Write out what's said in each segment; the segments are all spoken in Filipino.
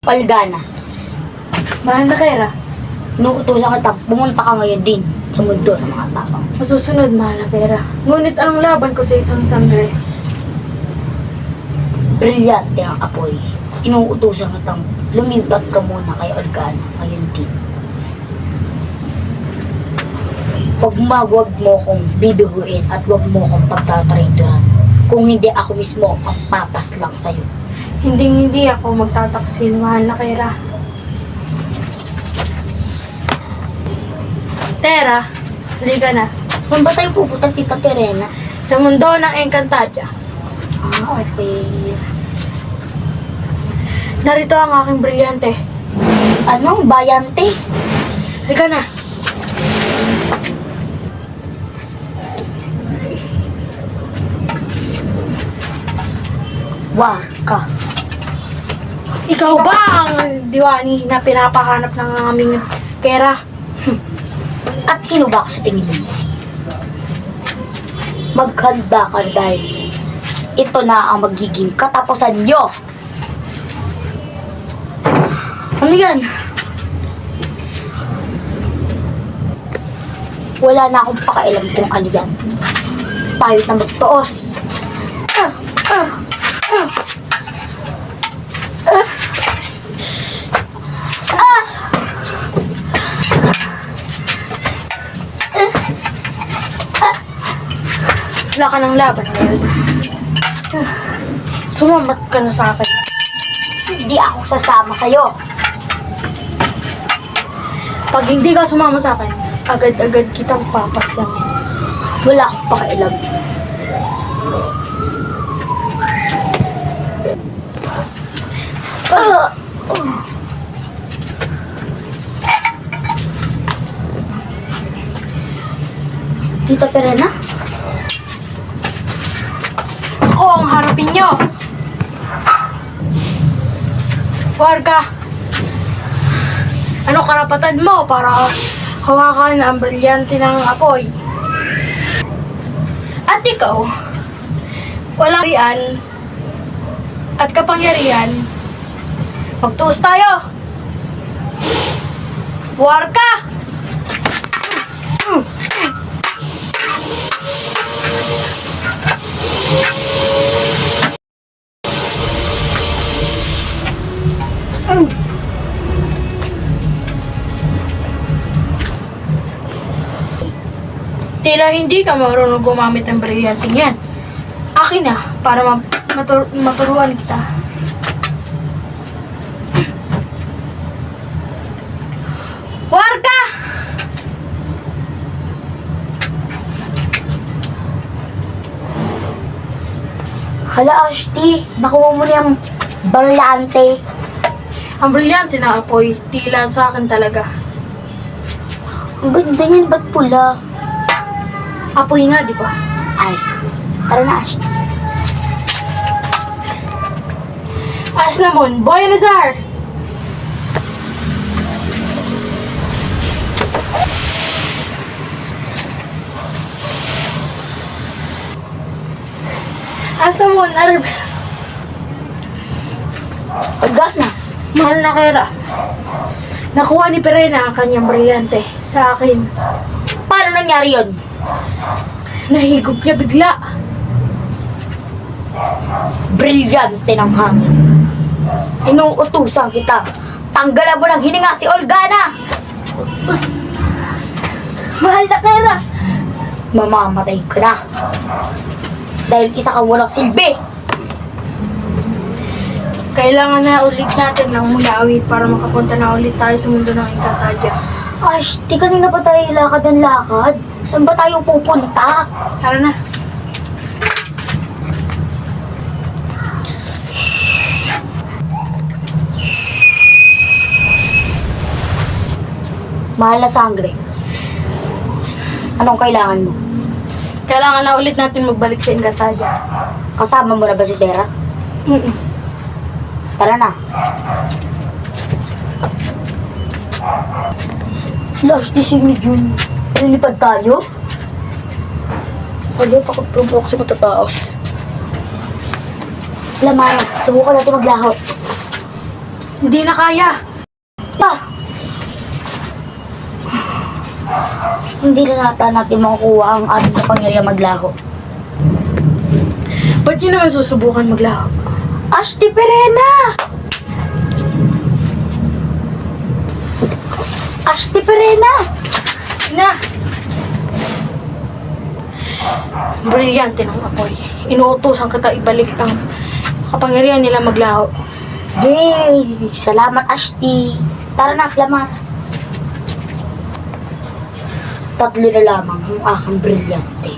Olgana, Mahal na Kera. inuutosan kita, pumunta ka ngayon din sa mundo ng mga tao. Masusunod, mahal na Kera. Ngunit anong laban ko sa isang sangre? Brilyante ang apoy. Inuutosan kitang lumipat ka muna kay Olgana ngayon din. Wag mo kong bibihuin at wag mo kong pagtatraituran. Kung hindi ako mismo ang papas lang sa'yo. Hindi ako magtataksil, mahal na Kera. Tera, halika na. Saan ba tayo pupunta, Tita Perena? Sa mundo ng Encantadia. Ah, okay. Narito ang aking brilyante. Anong bayante? Halika na. Waka. Ikaw ba ang diwani na pinapahanap ng aming Kera? At sino ba ako sa tingin mo? Maghanda ka dahil ito na ang magiging katapusan nyo. Ano yan? Wala na akong pakialam kung ano yan. Tayo na magtuos. Wala ka ng laban ngayon. Sumamat ka na sa akin. Hindi ako sasama sa'yo. Pag hindi ka sumama sa akin, agad-agad kitang papaslangin. Wala akong pakialam. Tita Perena? Ako ang harapin nyo! Warga! Ano karapatan mo para hawakan ang brilyante ng apoy? At ikaw, walang riyan at kapangyarihan, magtuos tayo! Warga! Tila hindi ka marunong gumamit ng brilyanteng yan. Akin na, para maturuan kita. Warga! Hala, Ashti. Nakuha mo na yung balyante. Ang brilyante na apoy, tila sa akin talaga. Ang ganda niyan, ba't pula? Apoy nga, di ba? Ay, tara na, Ashti. As naman, Boy Nazar! As naman, Arbel. Olgana. Mahal na Kera. Nakuha ni Perena ang kanyang brilyante sa akin. Paano nangyari yun? Nahigop niya bigla. Brilyante ng hangin. Inuutusan kita. Tanggalan mo ng hininga si Olgana. Mahal na Kera. Mamamatay ka na. Dahil isa kang walang silbi. Kailangan na ulit natin ng mulawit para makapunta na ulit tayo sa mundo ng Encantadia. Ashti, kanina pa tayo lakad ng lakad. Saan ba tayo pupunta? Tara na. Mahal na sangre. Anong kailangan mo? Kailangan na ulit natin magbalik sa Encantadia. Kasama mo na ba si Tera? Mm-mm. Tara na. Last dising ni Jun. Lilipad tayo? Wala, takot po ako sa matataas. Lamay, subukan natin maglahot. Hindi na kaya. Pa! Hindi na nata natin makukuha ang ating kapangyarihan maglaho. Ba't nyo naman susubukan maglaho? Asti Perena! Asti Perena! Na! Brilyante ng apoy. Inuutosan kita ibalik ang kapangyarihan nila maglaho. Yay! Salamat, Asti. Tara na, Lamar. Tatlo na lamang ang aking brilyante.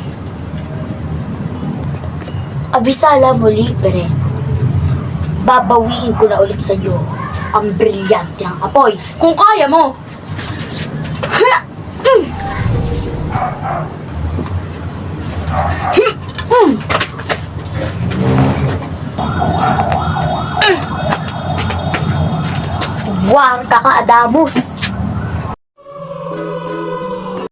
Abisala muli, Perena. Babawiin ko na ulit sa iyo ang brilyante ng apoy. Kung kaya mo! Warta ka, Adamus!